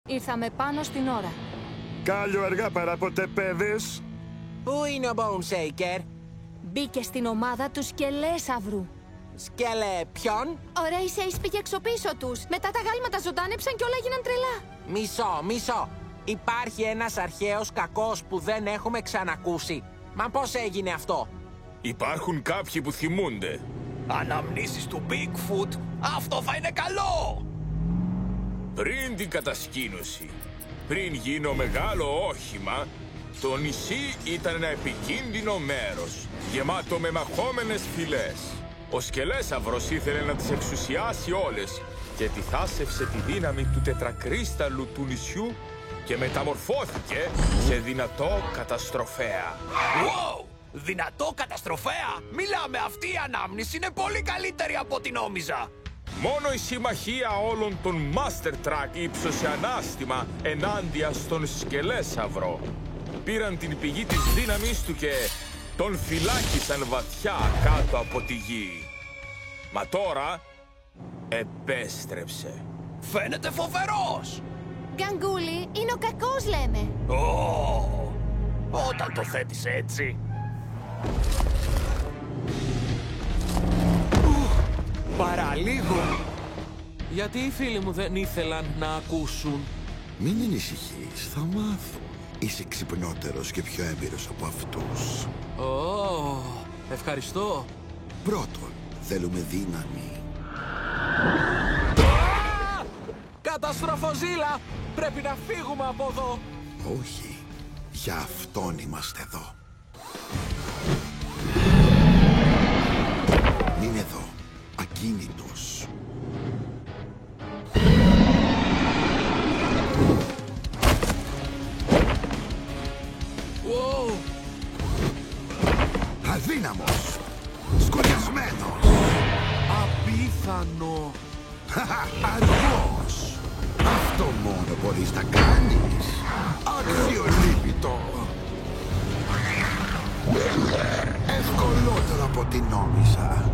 Ήρθαμε πάνω στην ώρα. Κάλιο αργά παρά ποτέ, παιδες. Πού είναι ο Bone Shaker? Μπήκε στην ομάδα του σκελέσαυρου. Σκέλε ποιον? Ο Ray Ace πήγε εξωπίσω τους. Μετά τα γάλματα ζωντάνεψαν και όλα έγιναν τρελά. Μισό. Υπάρχει ένας αρχαίος κακός που δεν έχουμε ξανακούσει. Μα πώς έγινε αυτό? Υπάρχουν κάποιοι που θυμούνται. Αναμνήσεις του Bigfoot. Αυτό θα είναι καλό. Πριν την κατασκήνωση, πριν γίνω μεγάλο όχημα, το νησί ήταν ένα επικίνδυνο μέρος, γεμάτο με μαχόμενες φυλές. Ο σκελέσαυρος ήθελε να τις εξουσιάσει όλες και τυθάσευσε τη δύναμη του τετρακρίσταλλου του νησιού και μεταμορφώθηκε σε δυνατό καταστροφέα. Wow! Δυνατό καταστροφέα! Μιλάμε, αυτή η ανάμνηση είναι πολύ καλύτερη από ό,τι νόμιζα. Μόνο η συμμαχία όλων των Master Track ύψωσε ανάστημα ενάντια στον σκελέσαυρο. Πήραν την πηγή της δύναμης του και τον φυλάκισαν βαθιά κάτω από τη γη. Μα τώρα επέστρεψε. Φαίνεται φοβερός! Γκαγκούλι είναι ο κακός, λέμε. Όταν το θέτεις έτσι. Παραλίγο. Γιατί οι φίλοι μου δεν ήθελαν να ακούσουν? Μην ανησυχείς, θα μάθω. Είσαι ξυπνότερος και πιο έμπειρος από αυτούς. Ευχαριστώ. Πρώτον, θέλουμε δύναμη. Καταστροφοζήλα! Πρέπει να φύγουμε από εδώ. Όχι, για αυτόν είμαστε εδώ. Μείνε εδώ, ακίνητος. Wow. Αδύναμος, σκοτισμένος. Απίθανο. Αργός. Αυτό μόνο μπορείς να κάνεις. Αξιολύπητο. Ευκολότερο από ό,τι νόμιζα.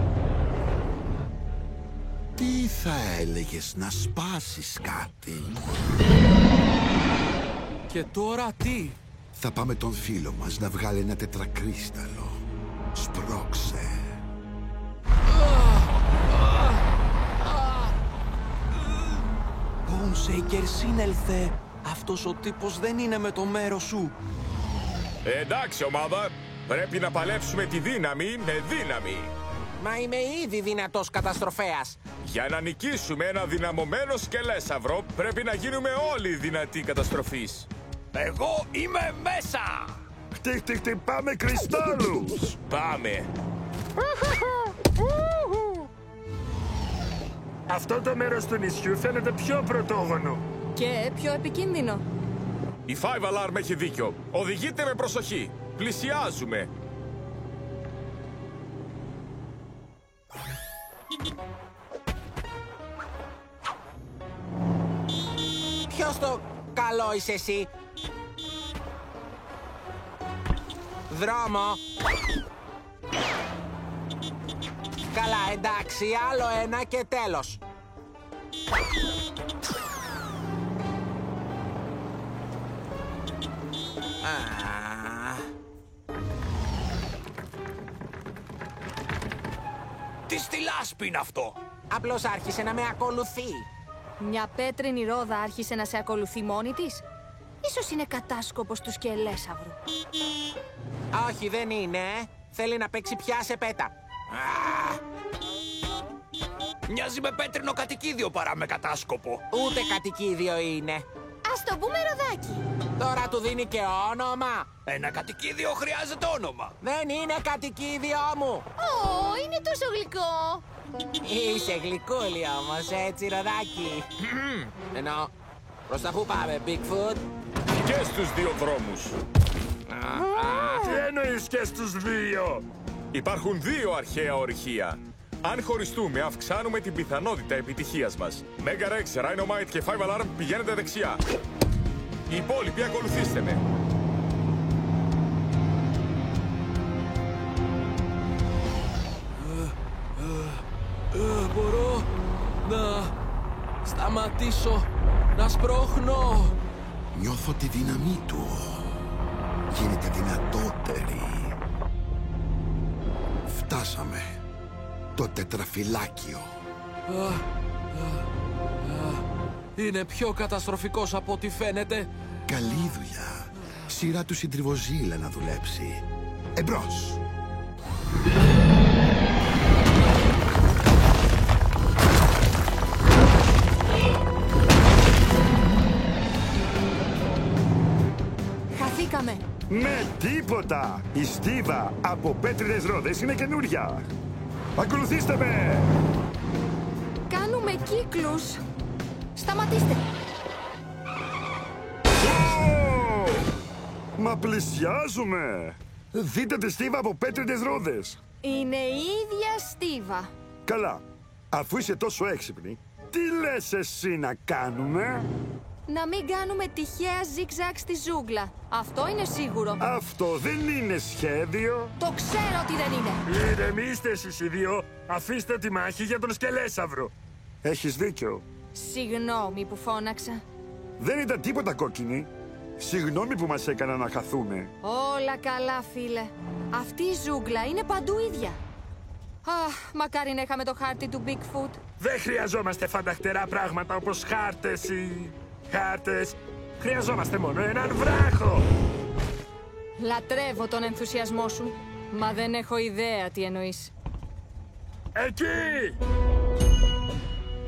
Τι θα έλεγες να σπάσεις κάτι? Και τώρα τι? Θα πάμε τον φίλο μας να βγάλει ένα τετρακρίσταλλο. Σπρώξε. Bone Shaker, σύνελθε. Αυτός ο τύπος δεν είναι με το μέρος σου. Εντάξει, ομάδα, πρέπει να παλέψουμε τη δύναμη με δύναμη. Μα είμαι ήδη δυνατός καταστροφέας. Για να νικήσουμε ένα δυναμωμένο σκελέσαυρο, πρέπει να γίνουμε όλοι δυνατοί καταστροφής. Εγώ είμαι μέσα! Πάμε κρυστάλλους! Πάμε! Αυτό το μέρος του νησιού φαίνεται πιο πρωτόγονο. Και πιο επικίνδυνο. Η Five Alarm έχει δίκιο. Οδηγείτε με προσοχή. Πλησιάζουμε. Ποιος το καλό είσαι εσύ? Δρόμο. Καλά, εντάξει, άλλο ένα και τέλος. Τι στη λάσπη είναι αυτό? Απλώς άρχισε να με ακολουθεί. Μια πέτρινη ρόδα άρχισε να σε ακολουθεί μόνη της. Ίσως είναι κατάσκοπος του σκελέσαυρου. Όχι, δεν είναι. Θέλει να παίξει πια σε πέτα. Μοιάζει με πέτρινο κατοικίδιο παρά με κατάσκοπο. Ούτε κατοικίδιο είναι. Ας το πούμε ροδάκι. Τώρα του δίνει και όνομα. Ένα κατοικίδιο χρειάζεται όνομα. Δεν είναι κατοικίδιο μου. Είναι τόσο γλυκό. Είσαι γλυκούλη όμως, έτσι, ροδάκι. Ενώ, προς τα πού πάμε, Bigfoot? Και στους δύο δρόμους. Τι εννοείς και στους δύο? Υπάρχουν δύο αρχαία ορυχεία. Αν χωριστούμε, αυξάνουμε την πιθανότητα επιτυχίας μας. Mega Rex, Rhinomite και Five Alarm πηγαίνετε δεξιά. Οι υπόλοιποι ακολουθήστε με. Μπορώ να σταματήσω να σπρώχνω. Νιώθω τη δύναμή του. Γίνεται δυνατότερη. Φτάσαμε. Το τετραφυλάκιο. Είναι πιο καταστροφικός από ό,τι φαίνεται. Καλή δουλειά. Σειρά του συντριβοζήλα να δουλέψει. Εμπρός. Χαθήκαμε. Με τίποτα! Η στίβα από πέτρινες ρόδες είναι καινούρια. Ακολουθήστε με! Κάνουμε κύκλους. Σταματήστε. Μα πλησιάζουμε! Δείτε τη στίβα από πέτρινες ρόδες. Είναι η ίδια στίβα. Καλά. Αφού είσαι τόσο έξυπνη, τι λες εσύ να κάνουμε? Να μην κάνουμε τυχαία ζιγ-ζαγ στη ζούγκλα. Αυτό είναι σίγουρο. Αυτό δεν είναι σχέδιο. Το ξέρω ότι δεν είναι. Ηρεμήστε εσείς οι δύο. Αφήστε τη μάχη για τον σκελέσαυρο. Έχεις δίκιο. Συγγνώμη που φώναξα. Δεν ήταν τίποτα κόκκινη. Συγγνώμη που μας έκανα να χαθούμε. Όλα καλά, φίλε. Αυτή η ζούγκλα είναι παντού ίδια. Αχ, μακάρι να είχαμε το χάρτη του Bigfoot. Δεν χρειαζόμαστε φανταχτερά πράγματα όπως χάρτες ή χάρτες. Χρειαζόμαστε μόνο έναν βράχο. Λατρεύω τον ενθουσιασμό σου. Μα δεν έχω ιδέα τι εννοείς. Εκεί!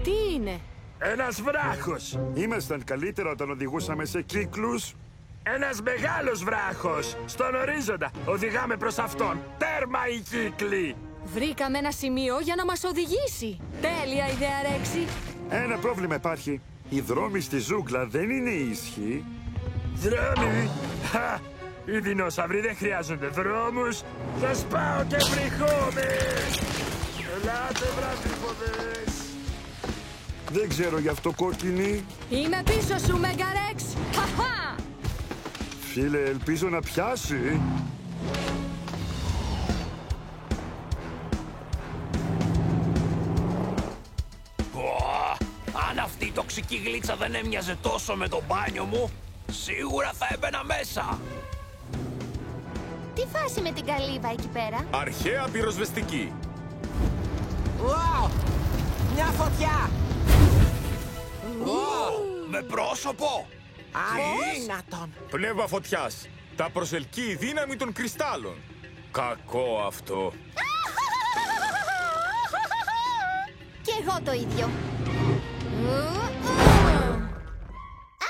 Τι είναι? Ένας βράχος. Ήμασταν καλύτερα όταν οδηγούσαμε σε κύκλους. Ένας μεγάλος βράχος. Στον ορίζοντα. Οδηγάμε προς αυτόν. Τέρμα οι κύκλοι. Βρήκαμε ένα σημείο για να μας οδηγήσει. Τέλεια ιδέα, Ρέξη. Ένα πρόβλημα υπάρχει. Οι δρόμοι στη ζούγκλα δεν είναι ίσχυοι. Δρόμοι! Χα! Οι δεινόσαυροι δεν χρειάζονται δρόμους. Θα σπάω και βρυχόμες! Ελάτε, βράδυφοδες! Δεν ξέρω γι' αυτό, κόκκινη. Είμαι πίσω σου, Μεγαρέξ. Χαχά! Φίλε, ελπίζω να πιάσει. Αν αυτή η τοξική γλίτσα δεν έμοιαζε τόσο με το μπάνιο μου, σίγουρα θα έμπαινα μέσα. Τι φάση με την καλύβα εκεί πέρα? Αρχαία πυροσβεστική. Wow! Μια φωτιά! Με πρόσωπο! Αδύνατον! Πνεύμα φωτιάς. Τα προσελκύει η δύναμη των κρυστάλλων. Κακό αυτό. Κι εγώ το ίδιο.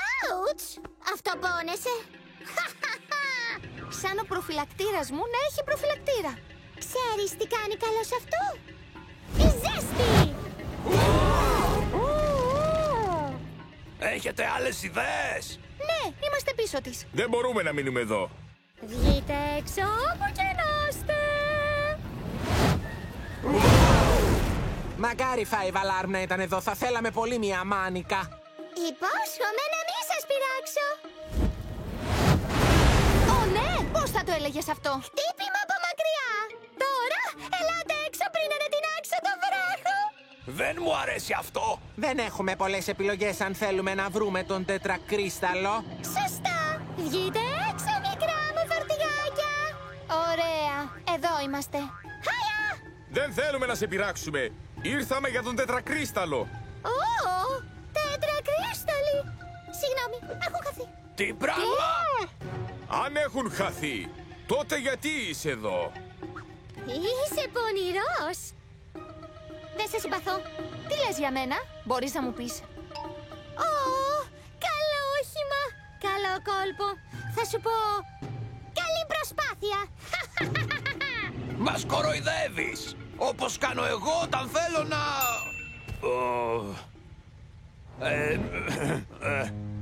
Αουτς! Αυτό πόνεσε. Σαν ο προφυλακτήρας μου να έχει προφυλακτήρα. Ξέρεις τι κάνει καλό σε αυτό? Η ζέστη! Έχετε άλλες ιδέες? Ναι, είμαστε πίσω της. Δεν μπορούμε να μείνουμε εδώ. Βγείτε έξω όπου και να είστε! Μακάρι Five Alarm να ήταν εδώ. Θα θέλαμε πολύ μια μάνικα. Υπόσχομαι να μην σας πειράξω! Ω ναι, πώς θα το έλεγες αυτό? Χτύπημα από μακριά! Τώρα, ελάτε έξω πριν ανατινάξω το βράχο! Δεν μου αρέσει αυτό! Δεν έχουμε πολλές επιλογές αν θέλουμε να βρούμε τον τετρακρίσταλο. Σωστά! Βγείτε έξω, μικρά μου φορτηγάκια! Ωραία, εδώ είμαστε. Χάια! Δεν θέλουμε να σε πειράξουμε. Ήρθαμε για τον τετρακρίσταλο. Ω, τετρακρίσταλοι! Συγγνώμη, έχουν χαθεί. Τι πράγμα! Αν έχουν χαθεί, τότε γιατί είσαι εδώ? Είσαι πονηρός! Δεν σε συμπαθώ. Τι λες για μένα? Μπορείς να μου πεις. Ω, καλό όχημα! Καλό κόλπο! Θα σου πω... Καλή προσπάθεια! Μας κοροϊδεύεις! Όπως κάνω εγώ όταν θέλω να...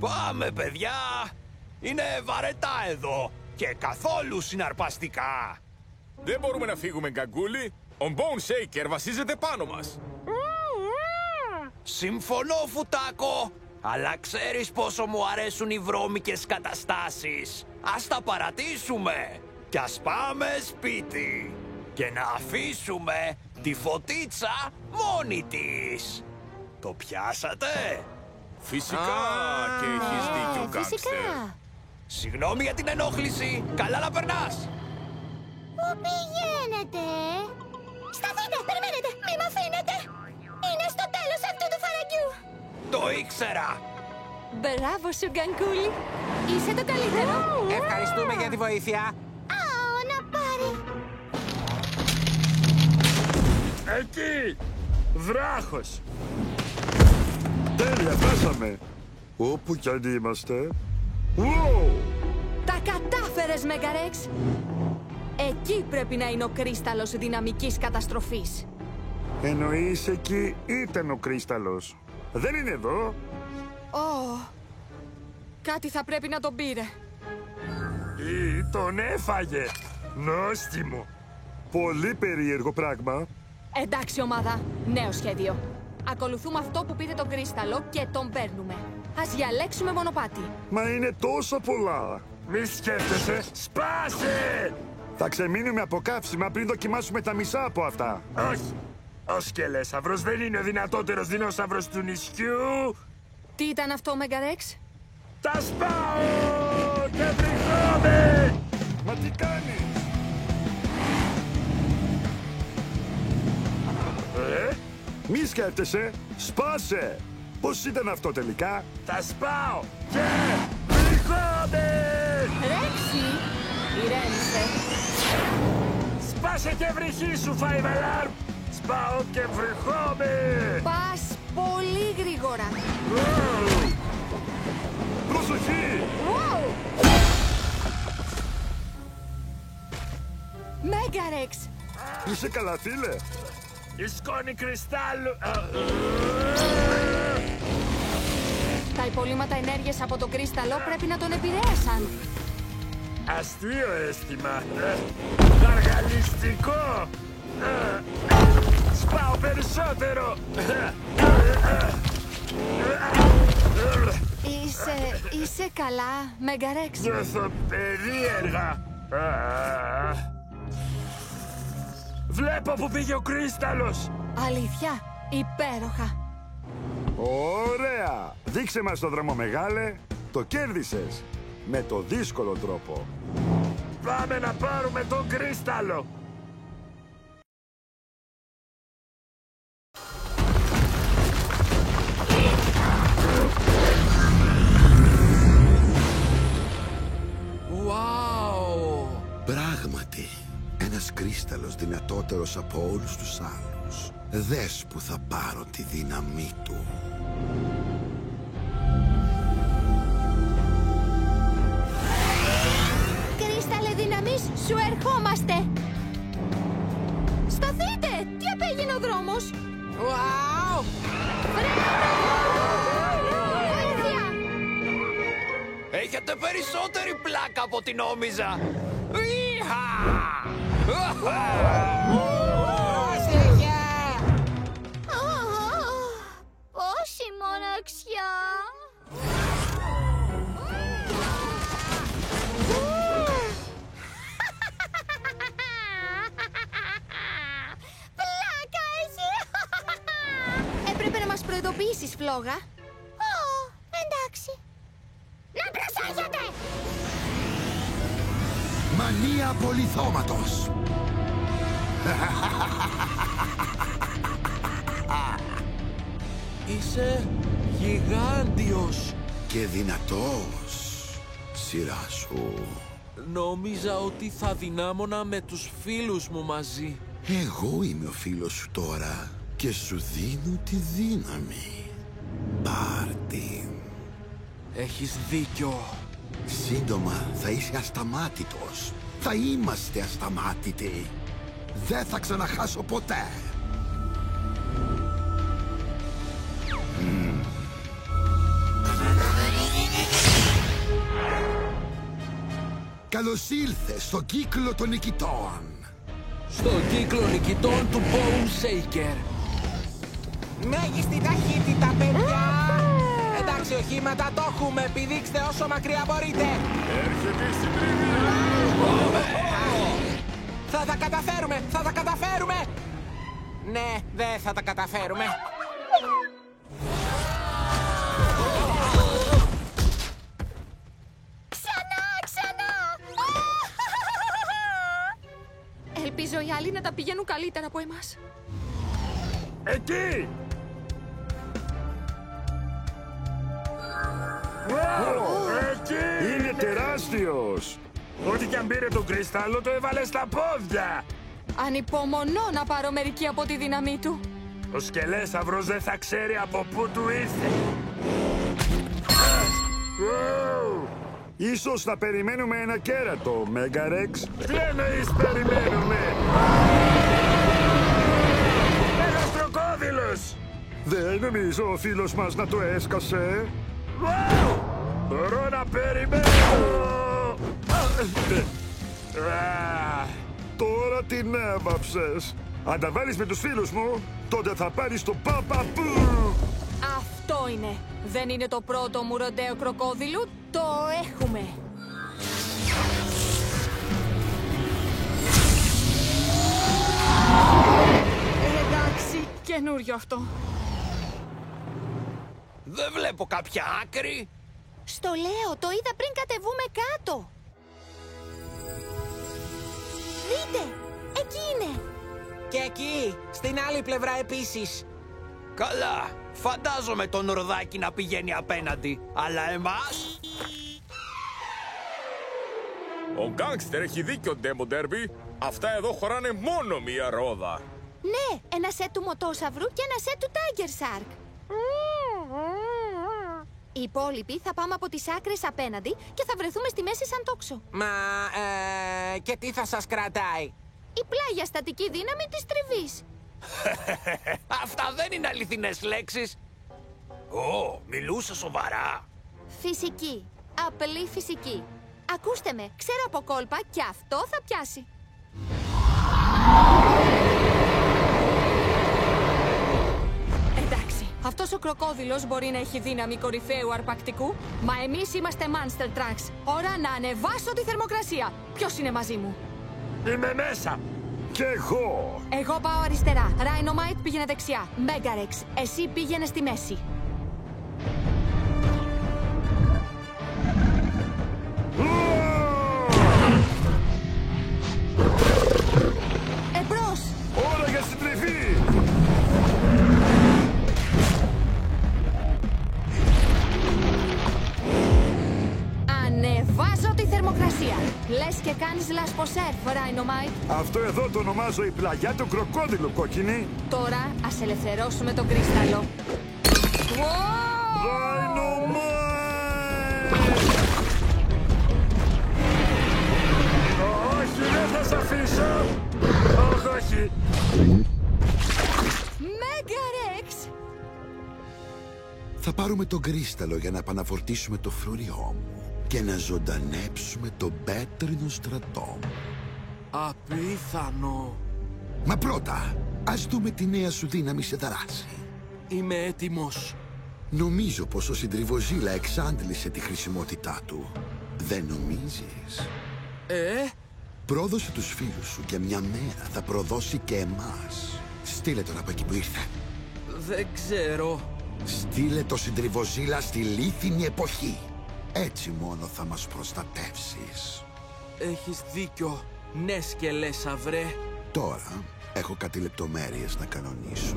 Πάμε, παιδιά! Είναι βαρετά εδώ και καθόλου συναρπαστικά. Δεν μπορούμε να φύγουμε, Γκαγκούλη. Ο Bone Shaker βασίζεται πάνω μας. Συμφωνώ, Φουτάκο, αλλά ξέρεις πόσο μου αρέσουν οι βρώμικες καταστάσεις. Ας τα παρατήσουμε και ας πάμε σπίτι και να αφήσουμε τη φωτίτσα μόνη της. Το πιάσατε? Φυσικά και έχεις δίκιο, Φυσικά. Συγγνώμη για την ενόχληση. Καλά να περνάς. Πού πηγαίνετε? Σταθείτε, περιμένετε, μη μ' αφήνετε. Είναι στο τέλος αυτού του φαραγγιού. Το ήξερα. Μπράβο σου, Γκανκούλη. Είσαι το καλύτερο. Ευχαριστούμε για τη βοήθεια. Αω, να πάρει. Εκεί! Βράχος! Τέλεια, φτάσαμε! Όπου κι αν είμαστε... Wow! Τα κατάφερες, Μέγαρεξ. Εκεί πρέπει να είναι ο κρίσταλος δυναμικής καταστροφής. Εννοείς εκεί ήταν ο κρίσταλος. Δεν είναι εδώ. Κάτι θα πρέπει να τον πήρε. Ή τον έφαγε. Νόστιμο. Πολύ περίεργο πράγμα. Εντάξει, ομάδα. Νέο σχέδιο. Ακολουθούμε αυτό που πήρε τον κρίσταλο και τον παίρνουμε. Ας διαλέξουμε μονοπάτι. Μα είναι τόσο πολλά. Μη σκέφτεσαι. Σπάσε! Θα ξεμείνουμε από κάψιμα πριν δοκιμάσουμε τα μισά από αυτά. Όχι. Ο σκελέσαυρος δεν είναι ο δυνατότερος δεινόσαυρος του νησιού. Τι ήταν αυτό, Μέγαρεξ? Τα σπάω και βρυχόμαι! Μα τι κάνεις? Μη σκέφτεσαι, σπάσε! Πώς ήταν αυτό τελικά? Τα σπάω και βρυχόμαι! Ρέξι! Ηρέμησε. Σπάσε και βρυχή σου, Five Alarm! Σπάω και βρυχόμαι! Πας πολύ γρήγορα. Προσοχή! Wow! Μέγαρεξ! Είσαι καλά, φίλε? Η σκόνη κρυστάλλου... Τα υπολείμματα ενέργειας από το κρίσταλο πρέπει να τον επηρέασαν. Αστείο αίσθημα. Γαργαλιστικό. Σπάω περισσότερο. Είσαι καλά, Μέγαρεξ? Νιώθω περίεργα. Βλέπω που πήγε ο κρίσταλος. Αλήθεια, υπέροχα. Ωραία. Δείξε μας το δρόμο, μεγάλε. Το κέρδισες. Με το δύσκολο τρόπο. Πάμε να πάρουμε τον κρίσταλο. Wow! Πράγματι, ένας κρίσταλος δυνατότερος από όλους τους άλλους. Δες που θα πάρω τη δύναμή του. Κρίσταλε δυναμής, σου ερχόμαστε. Σταθείτε! Τι απέγινε ο δρόμος? Wow! Βοήθεια! Έχετε περισσότερη πλάκα από ό,τι νόμιζα. Ιχα! Πόση μοναξιά! Πλάκα έχει! Έπρεπε να μας προειδοποιήσεις, Φλόγα. Εντάξει. Να προσέχετε! Μανία πολυθώματος. Είσαι γιγάντιος. Και δυνατός. Σειρά σου. Νόμιζα ότι θα δυνάμωνα με τους φίλους μου μαζί. Εγώ είμαι ο φίλος σου τώρα και σου δίνω τη δύναμη. Πάρ' την. Έχεις δίκιο. Σύντομα θα είσαι ασταμάτητος. Θα είμαστε ασταμάτητοι. Δεν θα ξαναχάσω ποτέ. Καλώς ήλθες στον κύκλο των νικητών. Στον κύκλο νικητών του Bone Shaker. Μέγιστη ταχύτητα, παιδιά! Εντάξει, οχήματα, το έχουμε! Πηδήξτε όσο μακριά μπορείτε! Έρχεται η συντριβή. Θα τα καταφέρουμε! Θα τα καταφέρουμε! Ναι, δεν θα τα καταφέρουμε. Ελπίζω οι άλλοι να τα πηγαίνουν καλύτερα από εμάς. Εκεί! Εκεί! Είναι τεράστιος! Ό,τι κι αν πήρε τον κρυστάλλο το έβαλε στα πόδια! Ανυπομονώ να πάρω μερική από τη δύναμή του. Ο σκελέσαυρος δεν θα ξέρει από πού του ήρθε. Ίσως να περιμένουμε ένα κέρατο, Μέγαρεξ. Τι εννοείς περιμένουμε? Ένας κροκόδιλος! Δεν νομίζω ο φίλος μας να το έσκασε. Μπορώ να περιμένω! Τώρα την έβαψες. Αν τα βάλεις με τους φίλους μου, τότε θα πάρεις το παπαπού. Αυτό είναι. Δεν είναι το πρώτο μου ροντέο κροκόδιλου. Το έχουμε. Εντάξει, καινούριο αυτό. Δεν βλέπω κάποια άκρη. Στο λέω, το είδα πριν κατεβούμε κάτω. Δείτε, εκεί είναι. Και εκεί, στην άλλη πλευρά επίσης. Καλά, φαντάζομαι τον ροδάκι να πηγαίνει απέναντι. Αλλά εμάς... Ο γκάνγκστερ έχει δίκιο, Ντέμο Ντέρμπι. Αυτά εδώ χωράνε μόνο μία ρόδα. Ναι, ένα σετ του μοτόσαυρου και ένα σετ του Tiger Shark. Οι υπόλοιποι θα πάμε από τις άκρες απέναντι και θα βρεθούμε στη μέση σαν τόξο. Μα, και τι θα σας κρατάει? Η πλάγια στατική δύναμη της τριβής. Αυτά δεν είναι αληθινές λέξεις. Ω, μιλούσε σοβαρά. Φυσική. Απλή φυσική. Ακούστε με, ξέρω από κόλπα και αυτό θα πιάσει. Εντάξει, αυτός ο κροκόδιλος μπορεί να έχει δύναμη κορυφαίου αρπακτικού, μα εμείς είμαστε Monster Trucks. Ώρα να ανεβάσω τη θερμοκρασία. Ποιος είναι μαζί μου? Είμαι μέσα. Κι εγώ. Εγώ πάω αριστερά. Rhinomite πήγαινε δεξιά. Megarex, εσύ πήγαινε στη μέση. Εμπρός! Ώρα για συντριβή. Ανεβάζω τη θερμοκρασία. Λες και κάνεις λάσπο σερφ, Rhinomite. Αυτό εδώ το ονομάζω η πλαγιά του κροκόδιλου, κόκκινη. Τώρα ας ελευθερώσουμε τον κρύσταλλο. Dynamite! Όχι, δεν θα σ' αφήσω. Όχι. Megarex! Θα πάρουμε τον κρύσταλλο για να επαναφορτίσουμε το φρούριό μου και να ζωντανέψουμε τον πέτρινο στρατό μου. Απίθανο. Μα πρώτα, ας δούμε τη νέα σου δύναμη σε δράση. Είμαι έτοιμος. Νομίζω πως ο Συντριβοζήλα εξάντλησε τη χρησιμότητά του. Δεν νομίζεις? Πρόδωσε τους φίλους σου και μια μέρα θα προδώσει και εμάς. Στείλε τον από εκεί που ήρθε. Δεν ξέρω. Στείλε το Συντριβοζήλα στη λίθινη εποχή. Έτσι μόνο θα μας προστατεύσεις. Έχεις δίκιο. Ναι, σκελέσαυρε. Τώρα έχω κάτι λεπτομέρειες να κανονίσω.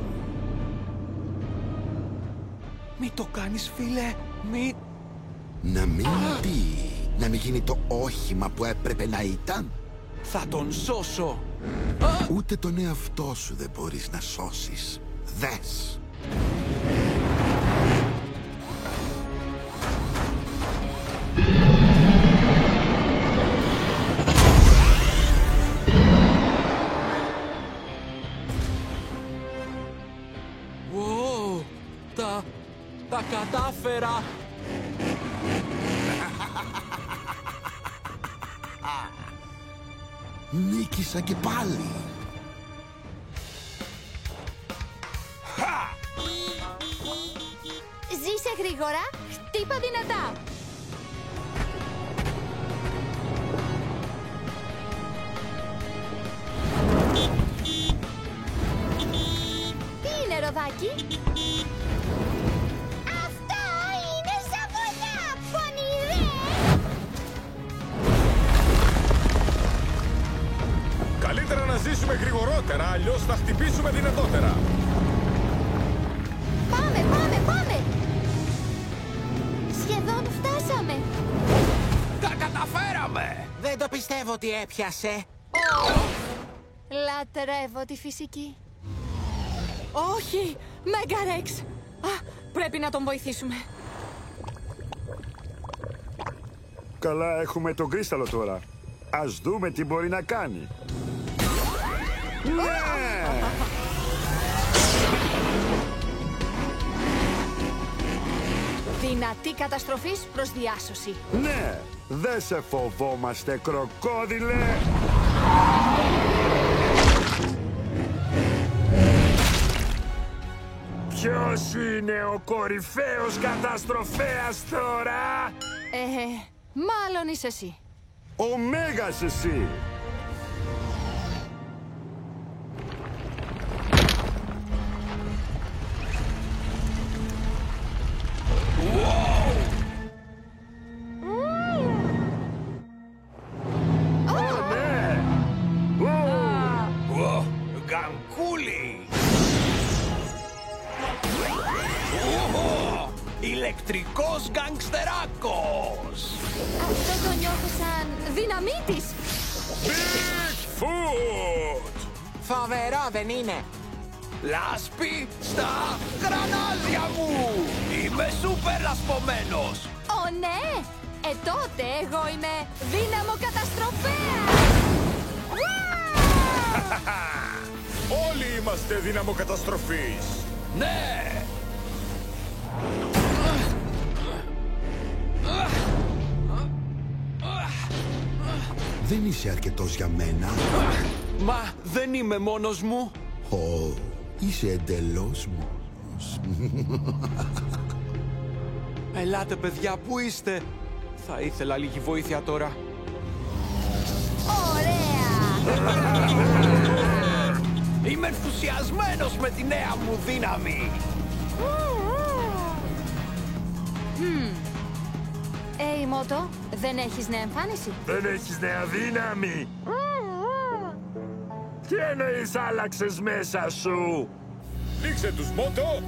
Μη το κάνεις, φίλε. Μη... Να μην τι? Να μην γίνει το όχημα που έπρεπε να ήταν? Θα τον σώσω. Ούτε τον εαυτό σου δεν μπορείς να σώσεις. Δες. Wow, τα κατάφερα. Νίκησα και πάλι. Ζήσε γρήγορα, χτύπα δυνατά. Τι είναι, ροδάκι? Αυτό είναι ζαβολιά, πονηρέ! Καλύτερα να ζεις χτυπήσουμε γρηγορότερα, αλλιώς θα χτυπήσουμε δυνατότερα. Πάμε, πάμε, πάμε! Σχεδόν φτάσαμε. Τα καταφέραμε! Δεν το πιστεύω ότι έπιασε. Λατρεύω τη φυσική. Όχι! Μέγαρεξ! Πρέπει να τον βοηθήσουμε. Καλά, έχουμε τον κρίσταλο τώρα. Ας δούμε τι μπορεί να κάνει. Ναι! Δυνατή καταστροφής προς διάσωση. Ναι! Δεν σε φοβόμαστε, κροκόδιλε! Ποιος είναι ο κορυφαίος καταστροφέας τώρα? Μάλλον είσαι εσύ. Ο Μέγας εσύ! Γανκούλι! Ηλεκτρικός γκανγκστεράκος! Αυτό το νιώθω σαν δυναμίτης. Bigfoot! Φοβερό, δεν είναι? Λάσπη στα γρανάζια μου! Είμαι σούπερ λασπωμένος! Ω ναι! Τότε εγώ είμαι δύναμο καταστροφέα! Όλοι είμαστε δύναμο καταστροφής. Ναι! Δεν είσαι αρκετός για μένα. Μα δεν είμαι μόνος μου. Ω, είσαι εντελώς μόνος. Ελάτε παιδιά, πού είστε? Θα ήθελα λίγη βοήθεια τώρα. Ωραία! Είμαι ενθουσιασμένος με τη νέα μου δύναμη! Μότο, δεν έχεις νέα εμφάνιση? Δεν έχεις νέα δύναμη! Τι εννοείς άλλαξες μέσα σου? Λήξε τους, Μότο!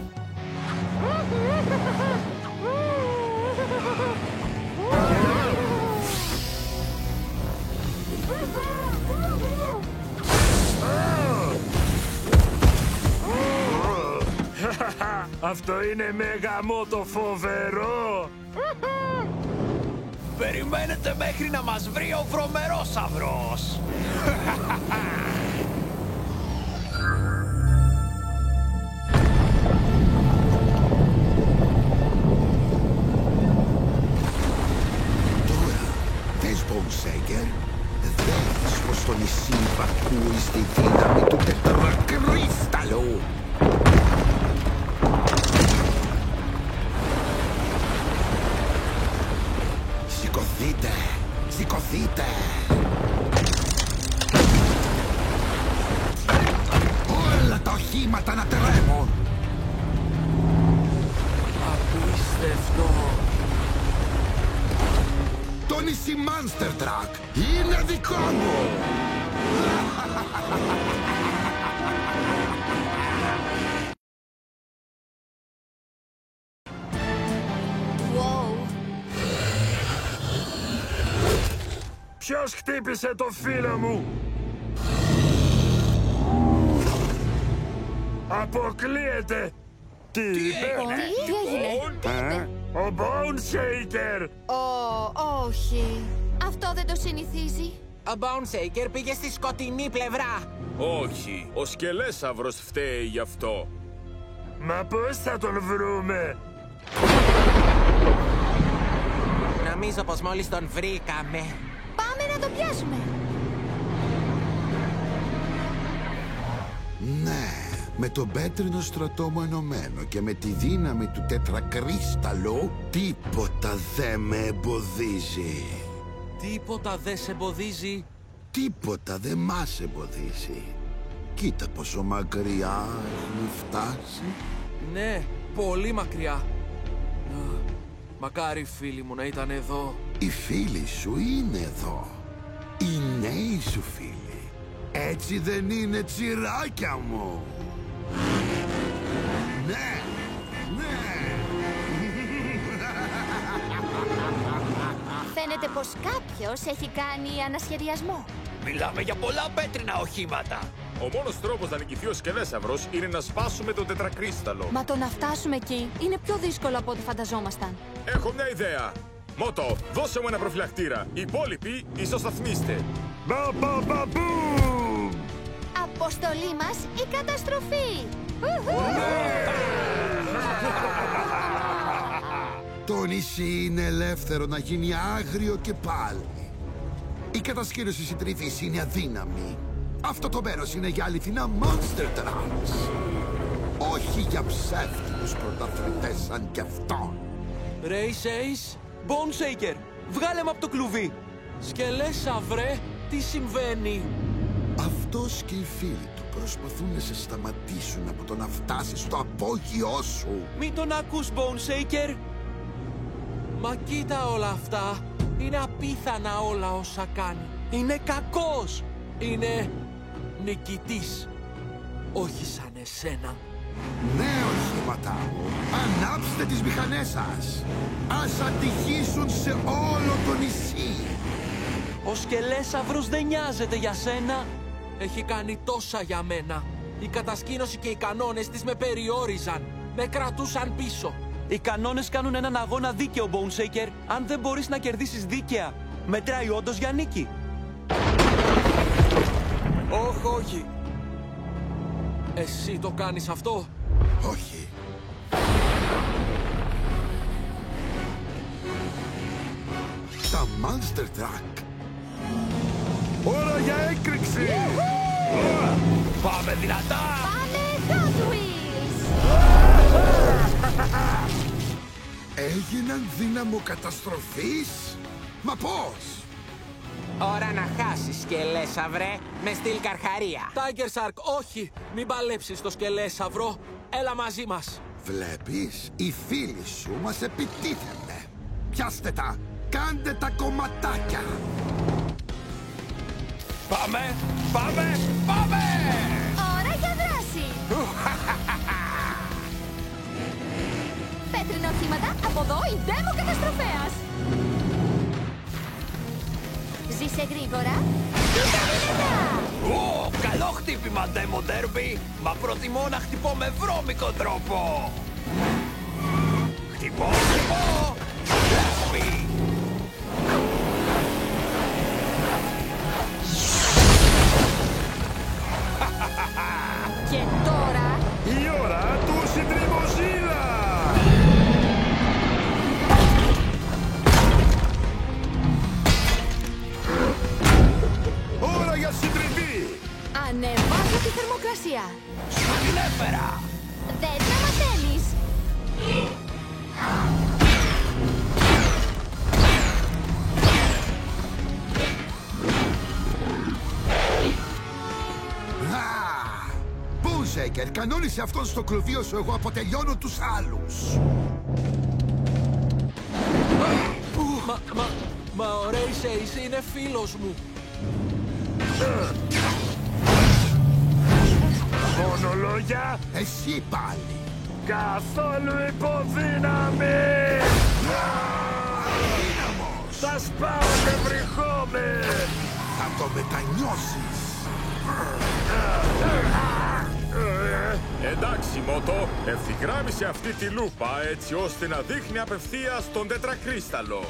Αυτό είναι Μέγαμότο φοβερό! Περιμένετε μέχρι να μας βρει ο βρωμερόσαυρος! Τώρα, δες Μπονσέγκερ, δες πως το νησί υπακούει στη δύναμη του τετρακρίσταλου. Σηκωθείτε! Σηκωθείτε! Όλα τα οχήματα να τρέμουν! Απίστευτο. Το νησί Monster Truck είναι δικό μου! Ποιος χτύπησε το φίλο μου? Αποκλείεται! Τι είπε? Τι έγινε? Ο Bone Shaker! Όχι. Αυτό δεν το συνηθίζει. Ο Bone Shaker πήγε στη σκοτεινή πλευρά. Όχι, ο σκελέσαυρος φταίει γι' αυτό. Μα πώς θα τον βρούμε? Νομίζω πως μόλις τον βρήκαμε. Πάμε να το πιάσουμε. Ναι, με τον πέτρινο στρατό μου ενωμένο και με τη δύναμη του τετρακρίσταλου, τίποτα δεν με εμποδίζει. Τίποτα δεν σε εμποδίζει. Τίποτα δεν μας εμποδίζει. Κοίτα πόσο μακριά έχουμε φτάσει. Ναι, πολύ μακριά. Μακάρι φίλοι μου να ήταν εδώ. Οι φίλοι σου είναι εδώ. Οι νέοι σου φίλοι. Έτσι δεν είναι, τσιράκια μου? Ναι, ναι. Φαίνεται πως κάποιος έχει κάνει ανασχεδιασμό. Μιλάμε για πολλά πέτρινα οχήματα. Ο μόνος τρόπος να νικηθεί ο σκελέσαυρος είναι να σπάσουμε τον τετρακρίσταλο. Μα το να φτάσουμε εκεί είναι πιο δύσκολο από ό,τι φανταζόμασταν. Έχω μια ιδέα. Μότο, δώσε μου ένα προφυλακτήρα. Οι υπόλοιποι ισοσταθμίστε. Μπαμπαμπαμπούμ! Αποστολή μας η καταστροφή. Το νησί είναι ελεύθερο να γίνει άγριο και πάλι. Η κατασκήνωση συντριβής είναι αδύναμη. Αυτό το μέρος είναι για αληθινά monster trucks. Όχι για ψεύτικους πρωταθλητές σαν κι αυτόν. Race Ace, Bone Shaker, βγάλε με από το κλουβί. Σκελέσαυρε, τι συμβαίνει? Αυτός και οι φίλοι του προσπαθούν να σε σταματήσουν από το να φτάσεις στο απόγειό σου. Μην τον ακούς, Bone Shaker. Μα κοίτα όλα αυτά. Είναι απίθανα όλα όσα κάνει. Είναι κακός. Είναι νικητής. Όχι σαν εσένα. Ναι, οχήματά μου, ανάψτε τις μηχανές σας. Ας ατυχήσουν σε όλο το νησί. Ο σκελέσαυρος δεν νοιάζεται για σένα. Έχει κάνει τόσα για μένα. Η κατασκήνωση και οι κανόνες της με περιόριζαν. Με κρατούσαν πίσω. Οι κανόνες κάνουν έναν αγώνα δίκαιο, Bone Shaker. Αν δεν μπορείς να κερδίσεις δίκαια, μετράει όντως για νίκη. Όχι. Εσύ το κάνεις αυτό? Όχι. Τα Monster Truck. Ώρα για έκρηξη! Πάμε δυνατά! Πάμε Hot Wheels. Έγιναν δύναμο καταστροφής. Μα πώς? Ώρα να χάσεις, σκελέσαυρε, με στυλ καρχαρία. Tiger Shark, όχι! Μην παλέψεις το σκελέσαυρο. Έλα μαζί μας. Βλέπεις, οι φίλοι σου μας επιτίθενται. Πιάστε τα, κάντε τα κομματάκια. Πάμε! Πάμε! Πάμε! Ώρα για δράση. Πέτρινα οχήματα, από εδώ η Demo καταστροφέας. Ζήσε γρήγορα. Κοίτα δυνατά. Καλό χτύπημα, Demo Derby. Μα προτιμώ να χτυπώ με βρώμικο τρόπο. Χτυπώ. Λάσπη. Και τώρα... Η ώρα του συντριβοζήλα! Ώρα για συντριβή! Ανεβάζω τη θερμοκρασία. Σου την έφερα. Δεν τα μαθαίνεις. Shaker, κανόνισε αυτόν στο κλουβίο σου, εγώ αποτελειώνω τους άλλους. Μα ο Race Ace είναι φίλος μου. Μόνο λόγια, Εσύ πάλι. καθόλου υποδύναμη! Αδύναμος. Θα σπάω και βρυχόμαι! Θα το μετανιώσεις. Εντάξει, Μότο, ευθυγράμμισε αυτή τη λούπα έτσι ώστε να δείχνει απευθείας τον τετρακρίσταλο.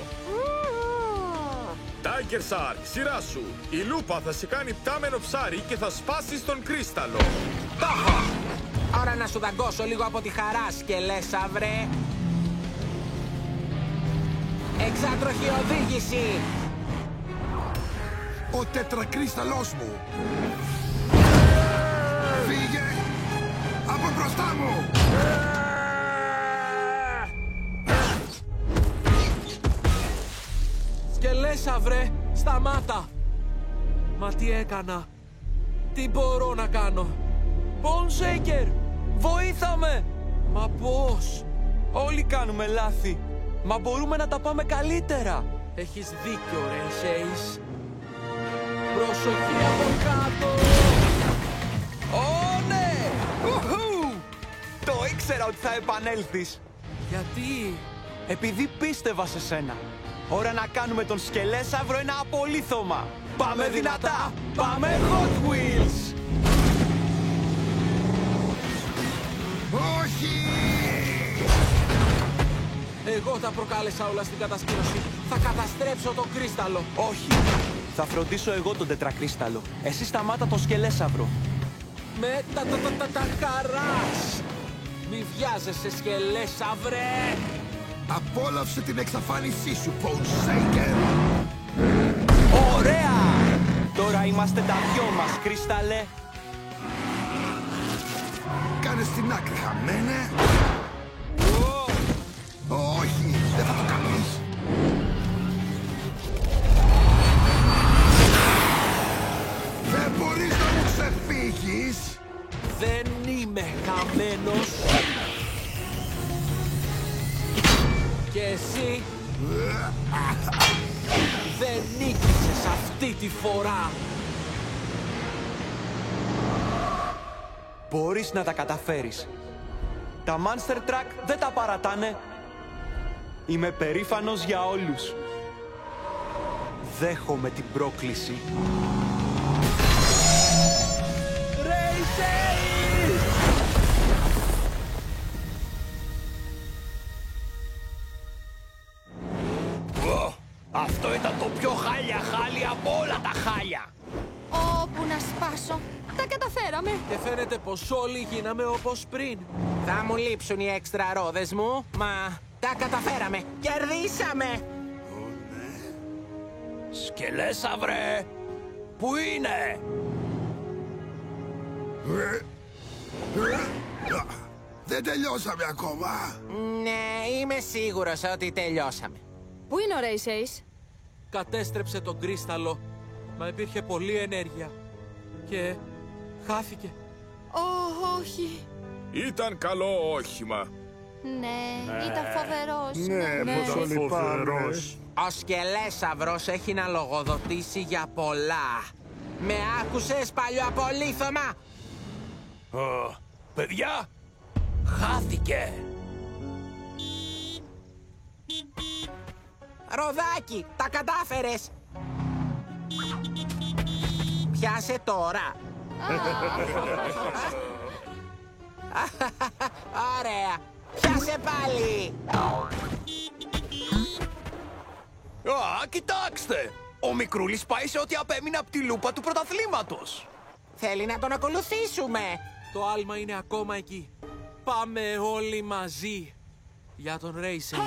Tiger Shark, σειρά σου. Η λούπα θα σε κάνει πτάμενο ψάρι και θα σπάσεις τον κρίσταλο. Το έχω! Ώρα να σου δαγκώσω λίγο από τη χαρά, σκελέσαυρε. Εξάτροχη οδήγηση. Ο τετρακρίσταλός μου. Φύγε από μπροστά μου. Σκελέσαυρε, σταμάτα. Μα τι έκανα? Τι μπορώ να κάνω? Bone Shaker, βοήθαμε. Μα πώς? Όλοι κάνουμε λάθη. Μα μπορούμε να τα πάμε καλύτερα. Έχεις δίκιο, Race Ace. Προσοχή από κάτω! Ω, ναι! Ουχου! Το ήξερα ότι θα επανέλθεις. Γιατί? Επειδή πίστευα σε σένα. Ώρα να κάνουμε τον σκελέσαυρο ένα απολύθωμα. Πάμε δυνατά! Πάμε Hot Wheels! Όχι! Εγώ τα προκάλεσα όλα στην κατασκήνωση. Θα καταστρέψω το κρίσταλο. Όχι! Θα φροντίσω εγώ τον τετρακρίσταλο. Εσύ σταμάτα τον σκελέσαυρο. Με τα χαράς! Μη βιάζεσαι, σκελέσαυρε! Απόλαυσε την εξαφάνισή σου, Paul Shaker! Ωραία! Τώρα είμαστε τα δυο μας, κρίσταλε. Κάνε στην άκρη, χαμένε! Όχι, δεν θα το κάνεις! Δεν μπορείς να μου ξεφύγεις! Δεν είμαι χαμένος. Και εσύ δεν νίκησες αυτή τη φορά. Μπορείς να τα καταφέρεις. Τα Monster Truck δεν τα παρατάνε. Είμαι περήφανος για όλους. Δέχομαι την πρόκληση. Αυτό ήταν το πιο χάλια χάλι από όλα τα χάλια. Όπου να σπάσω. Τα καταφέραμε. Και φαίνεται πως όλοι γίναμε όπως πριν. Θα μου λείψουν οι έξτρα ρόδες μου, μα τα καταφέραμε. Κερδίσαμε! Σκελέσαυρε! Πού είναι? Δεν τελειώσαμε ακόμα! Ναι, είμαι σίγουρος ότι τελειώσαμε. Πού είναι ο Race Ace? Κατέστρεψε τον κρίσταλο. Μα υπήρχε πολλή ενέργεια. Και χάθηκε. Όχι. Ήταν καλό όχημα. Ναι, ήταν φοβερός. Ναι, πόσο λυπάμαι. Ο σκελέσαυρος έχει να λογοδοτήσει για πολλά. Με άκουσες, παλιοαπολύθωμα? Παιδιά, χάθηκε. Ροδάκι, τα κατάφερες! Πιάσε τώρα! Ωραία! Πιάσε πάλι! Κοιτάξτε! Ο Μικρούλης πάει σε ό,τι απέμεινε από τη λούπα του πρωταθλήματος. Θέλει να τον ακολουθήσουμε! Το άλμα είναι ακόμα εκεί. Πάμε όλοι μαζί για τον Race Ace.